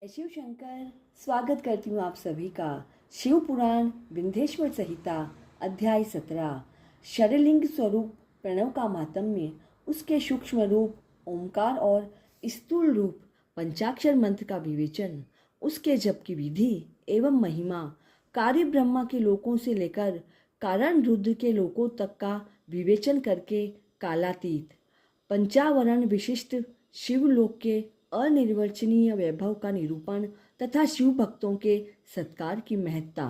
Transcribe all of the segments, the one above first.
शिव शंकर स्वागत करती हूँ आप सभी का शिव पुराण विंध्येश्वर संहिता अध्याय 17 शरलिंग स्वरूप प्रणव का मातम्य, उसके सूक्ष्म रूप ओंकार और स्थूल रूप पंचाक्षर मंत्र का विवेचन, उसके जप की विधि एवं महिमा, कार्य ब्रह्मा के लोकों से लेकर कारण रुद्र के लोकों तक का विवेचन करके कालातीत पंचावरण विशिष्ट शिवलोक के अनिर्वचनीय वैभव का निरूपण तथा शिव भक्तों के सत्कार की महत्ता।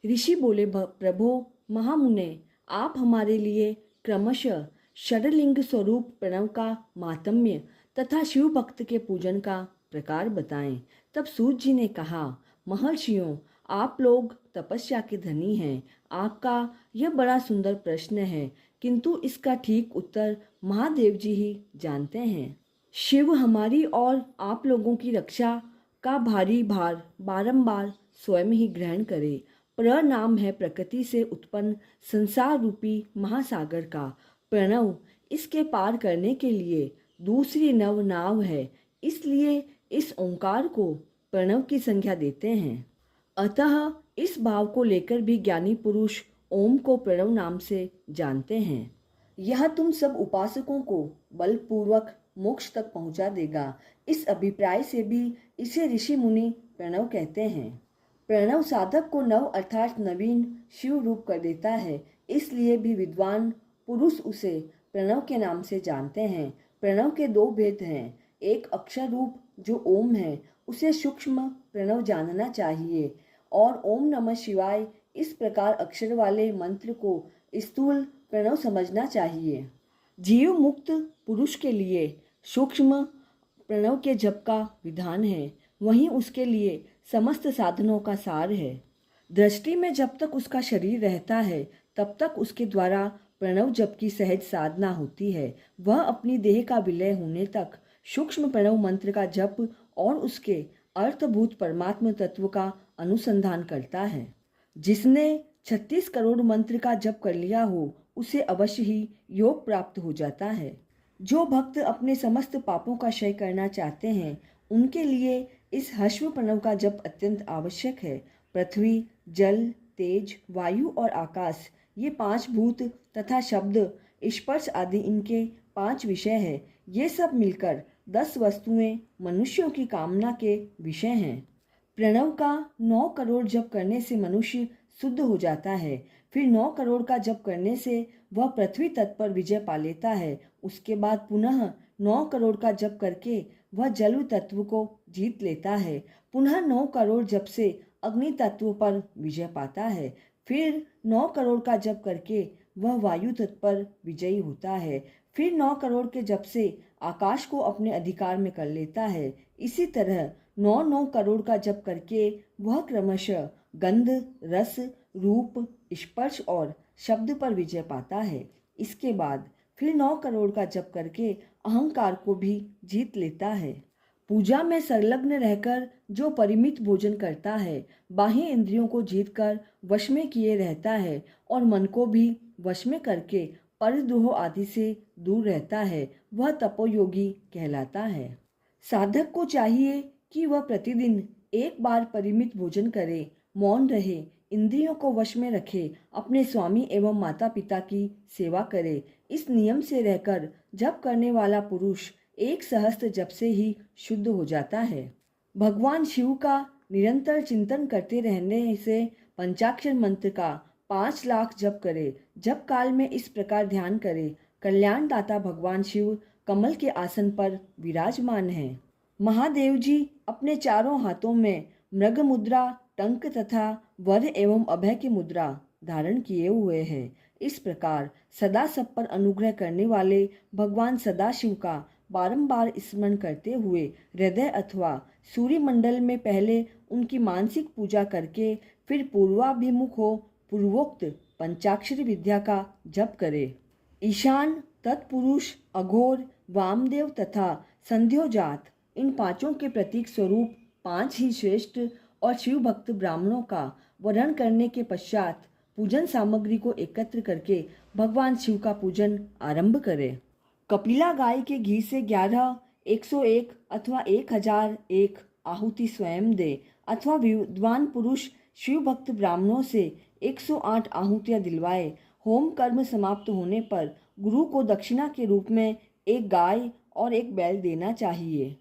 ऋषि बोले, प्रभो महामुने, आप हमारे लिए क्रमशः षडलिंग स्वरूप प्रणव का मातम्य तथा शिव भक्त के पूजन का प्रकार बताएं। तब सूत जी ने कहा, महर्षियों, आप लोग तपस्या के धनी हैं। आपका यह बड़ा सुंदर प्रश्न है, किंतु इसका ठीक उत्तर महादेव जी ही जानते हैं। शिव हमारी और आप लोगों की रक्षा का भारी भार बारंबार स्वयं ही ग्रहण करे। प्रनाम है प्रकृति से उत्पन्न संसार रूपी महासागर का प्रणव, इसके पार करने के लिए दूसरी नव नाव है, इसलिए इस ओंकार को प्रणव की संज्ञा देते हैं। अतः इस भाव को लेकर भी ज्ञानी पुरुष ओम को प्रणव नाम से जानते हैं। यह तुम सब उपासकों को बलपूर्वक मोक्ष तक पहुंचा देगा। इस अभिप्राय से भी इसे ऋषि मुनि प्रणव कहते हैं। प्रणव साधक को नव अर्थात नवीन शिव रूप कर देता है, इसलिए भी विद्वान पुरुष उसे प्रणव के नाम से जानते हैं। प्रणव के दो भेद हैं, एक अक्षर रूप जो ओम है, उसे सूक्ष्म प्रणव जानना चाहिए, और ओम नमः शिवाय इस प्रकार अक्षर वाले मंत्र को स्थूल प्रणव समझना चाहिए। जीव मुक्त पुरुष के लिए सूक्ष्म प्रणव के जप का विधान है, वहीं उसके लिए समस्त साधनों का सार है। दृष्टि में जब तक उसका शरीर रहता है तब तक उसके द्वारा प्रणव जप की सहज साधना होती है। वह अपनी देह का विलय होने तक सूक्ष्म प्रणव मंत्र का जप और उसके अर्थभूत परमात्म तत्व का अनुसंधान करता है। जिसने 36 करोड़ मंत्र का जप कर लिया हो, उसे अवश्य ही योग प्राप्त हो जाता है। जो भक्त अपने समस्त पापों का क्षय करना चाहते हैं, उनके लिए इस हश्व प्रणव का जप अत्यंत आवश्यक है। पृथ्वी, जल, तेज, वायु और आकाश, ये 5 भूत तथा शब्द, स्पर्श आदि इनके 5 विषय हैं। ये सब मिलकर 10 वस्तुएं मनुष्यों की कामना के विषय हैं। प्रणव का 9 करोड़ जप करने से मनुष्य शुद्ध हो जाता है। फिर 9 करोड़ का जप करने से वह पृथ्वी तट पर विजय पा लेता है। उसके बाद पुनः 9 करोड़ का जप करके वह जल तत्व को जीत लेता है। पुनः 9 करोड़ जप से अग्नि तत्व पर विजय पाता है। फिर 9 करोड़ का जप करके वह वायु तत्व पर विजयी होता है। फिर 9 करोड़ के जप से आकाश को अपने अधिकार में कर लेता है। इसी तरह 9 करोड़ का जप करके वह क्रमशः गंध, रस, रूप, स्पर्श और शब्द पर विजय पाता है। इसके बाद फिर 9 करोड़ का जप करके अहंकार को भी जीत लेता है। पूजा में संलग्न रहकर जो परिमित भोजन करता है, बाह्य इंद्रियों को जीतकर वश में किए रहता है और मन को भी वश में करके परद्रोह आदि से दूर रहता है, वह तपोयोगी कहलाता है। साधक को चाहिए कि वह प्रतिदिन एक बार परिमित भोजन करे, मौन रहे, इंद्रियों को वश में रखे, अपने स्वामी एवं माता पिता की सेवा करे। इस नियम से रहकर जप करने वाला पुरुष एक सहस्त्र जप से ही शुद्ध हो जाता है। भगवान शिव का निरंतर चिंतन करते रहने से पंचाक्षर मंत्र का 5 लाख जप करे। जप काल में इस प्रकार ध्यान करे, कल्याणदाता भगवान शिव कमल के आसन पर विराजमान है। महादेव जी अपने चारों हाथों में मृग मुद्रा, टंक तथा वर एवं अभय की मुद्रा धारण किए हुए हैं। इस प्रकार सदा सब पर अनुग्रह करने वाले भगवान सदाशिव का बारंबार स्मरण करते हुए हृदय अथवा सूर्यमंडल में पहले उनकी मानसिक पूजा करके फिर पूर्वाभिमुख हो पूर्वोक्त पंचाक्षरी विद्या का जप करे। ईशान, तत्पुरुष, अघोर, वामदेव तथा संध्योजात, इन 5 के प्रतीक स्वरूप 5 ही श्रेष्ठ और शिव भक्त ब्राह्मणों का वरण करने के पश्चात पूजन सामग्री को एकत्र करके भगवान शिव का पूजन आरंभ करें। कपिला गाय के घी से 11, 101 अथवा 1001 आहुति स्वयं दे अथवा विद्वान पुरुष शिव भक्त ब्राह्मणों से 108 आहुतियां दिलवाए। होम कर्म समाप्त होने पर गुरु को दक्षिणा के रूप में एक गाय और एक बैल देना चाहिए।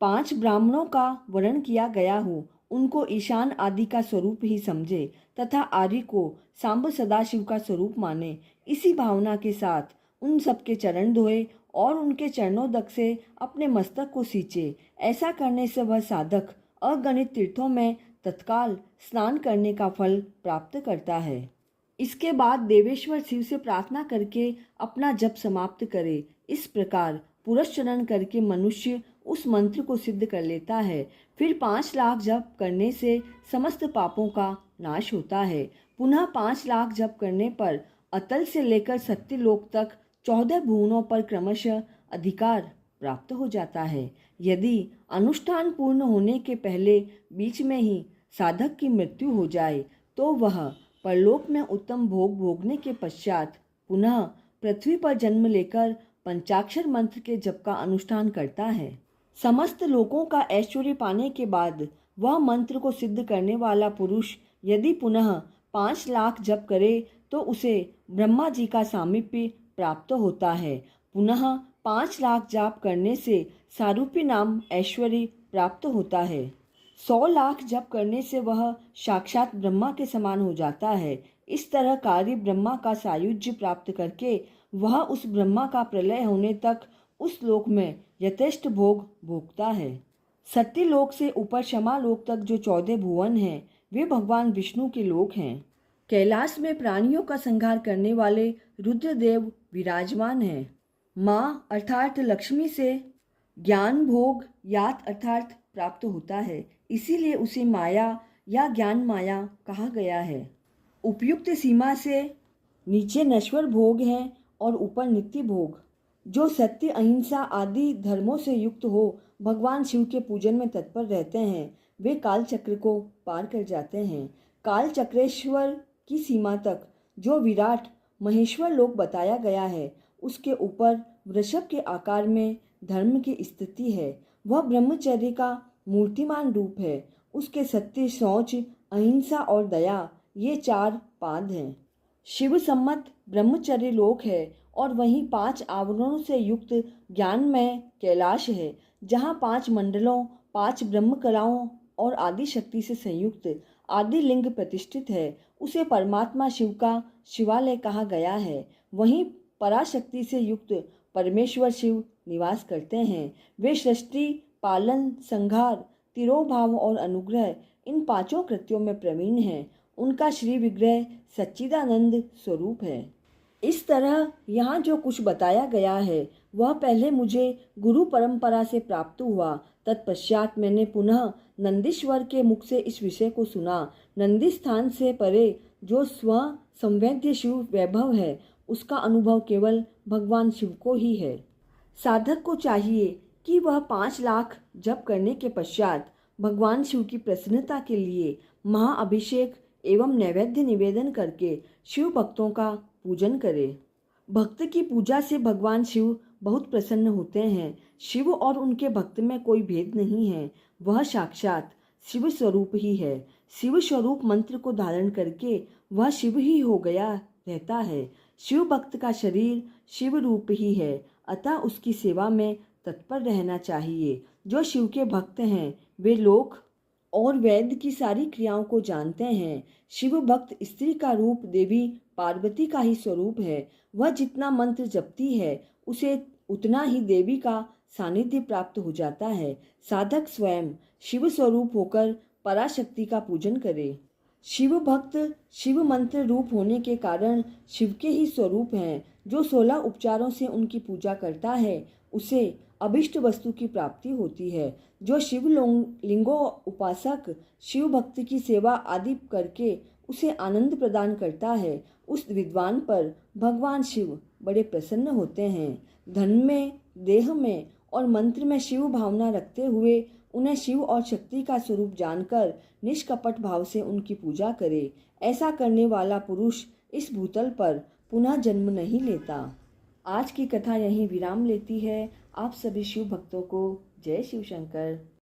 5 ब्राह्मणों का वर्ण किया गया हो उनको ईशान आदि का स्वरूप ही समझे तथा आर्य को सांब सदाशिव का स्वरूप माने। इसी भावना के साथ उन सबके चरण धोए और उनके चरणोदक से अपने मस्तक को सींचे। ऐसा करने से वह साधक अगणित तीर्थों में तत्काल स्नान करने का फल प्राप्त करता है। इसके बाद देवेश्वर शिव से प्रार्थना करके अपना जप समाप्त करे। इस प्रकार पुरस्चरण करके मनुष्य उस मंत्र को सिद्ध कर लेता है। फिर 5 लाख जप करने से समस्त पापों का नाश होता है। पुनः 5 लाख जप करने पर अतल से लेकर सत्यलोक तक 14 भुवनों पर क्रमशः अधिकार प्राप्त हो जाता है। यदि अनुष्ठान पूर्ण होने के पहले बीच में ही साधक की मृत्यु हो जाए तो वह परलोक में उत्तम भोग भोगने के पश्चात पुनः पृथ्वी पर जन्म लेकर पंचाक्षर मंत्र के जप का अनुष्ठान करता है। समस्त लोकों का ऐश्वर्य पाने के बाद वह मंत्र को सिद्ध करने वाला पुरुष यदि पुनः 5 लाख जप करे तो उसे ब्रह्मा जी का सामीप्य प्राप्त होता है। पुनः 5 लाख जाप करने से सारूप्य नाम ऐश्वर्य प्राप्त होता है। 100 लाख जप करने से वह साक्षात ब्रह्मा के समान हो जाता है। इस तरह कार्य ब्रह्मा का सायुज्य प्राप्त करके वह उस ब्रह्मा का प्रलय होने तक उस लोक में यथेष्ट भोग भोगता है। सत्यलोक से ऊपर क्षमा लोक तक जो 14 भुवन हैं वे भगवान विष्णु के लोक हैं। कैलाश में प्राणियों का संहार करने वाले रुद्रदेव विराजमान हैं। माँ अर्थात लक्ष्मी से ज्ञान भोग यात अर्थात प्राप्त होता है, इसीलिए उसे माया या ज्ञान माया कहा गया है। उपयुक्त सीमा से नीचे नश्वर भोग हैं और ऊपर नित्य भोग। जो सत्य अहिंसा आदि धर्मों से युक्त हो भगवान शिव के पूजन में तत्पर रहते हैं वे काल चक्र को पार कर जाते हैं। काल चक्रेश्वर की सीमा तक जो विराट महेश्वर लोक बताया गया है उसके ऊपर वृषभ के आकार में धर्म की स्थिति है। वह ब्रह्मचर्य का मूर्तिमान रूप है। उसके सत्य शौच अहिंसा और दया ये 4 पाद हैं। शिव सम्मत ब्रह्मचर्य लोक है और वहीं 5 आवरणों से युक्त ज्ञानमय कैलाश है जहाँ 5 मंडलों 5 ब्रह्म कलाओं और आदि शक्ति से संयुक्त आदि लिंग प्रतिष्ठित है। उसे परमात्मा शिव का शिवालय कहा गया है। वहीं पराशक्ति से युक्त परमेश्वर शिव निवास करते हैं। वे सृष्टि पालन संहार तिरोभाव और अनुग्रह इन 5 कृत्यों में प्रवीण हैं। उनका श्री विग्रह सच्चिदानंद स्वरूप है। इस तरह यहाँ जो कुछ बताया गया है वह पहले मुझे गुरु परंपरा से प्राप्त हुआ। तत्पश्चात मैंने पुनः नंदीश्वर के मुख से इस विषय को सुना। नंदी स्थान से परे जो स्व संवेद्य शिव वैभव है उसका अनुभव केवल भगवान शिव को ही है। साधक को चाहिए कि वह 5 लाख जप करने के पश्चात भगवान शिव की प्रसन्नता के लिए महाअभिषेक एवं नैवेद्य निवेदन करके शिव भक्तों का पूजन करे। भक्त की पूजा से भगवान शिव बहुत प्रसन्न होते हैं। शिव और उनके भक्त में कोई भेद नहीं है, वह साक्षात शिव स्वरूप ही है। शिव स्वरूप मंत्र को धारण करके वह शिव ही हो गया रहता है। शिव भक्त का शरीर शिव रूप ही है, अतः उसकी सेवा में तत्पर रहना चाहिए। जो शिव के भक्त हैं वे लोक और वेद की सारी क्रियाओं को जानते हैं। शिव भक्त स्त्री का रूप देवी पार्वती का ही स्वरूप है। वह जितना मंत्र जपती है उसे उतना ही देवी का सानिध्य प्राप्त हो जाता है। साधक स्वयं शिव स्वरूप होकर पराशक्ति का पूजन करे। शिव भक्त शिव मंत्र रूप होने के कारण शिव के ही स्वरूप हैं। जो 16 उपचारों से उनकी पूजा करता है उसे अभिष्ट वस्तु की प्राप्ति होती है। जो शिव लिंगो उपासक शिव भक्त की सेवा आदि करके उसे आनंद प्रदान करता है उस विद्वान पर भगवान शिव बड़े प्रसन्न होते हैं। धन में देह में और मंत्र में शिव भावना रखते हुए उन्हें शिव और शक्ति का स्वरूप जानकर निष्कपट भाव से उनकी पूजा करे। ऐसा करने वाला पुरुष इस भूतल पर पुनः जन्म नहीं लेता। आज की कथा यहीं विराम लेती है। आप सभी शिव भक्तों को जय शिव शंकर।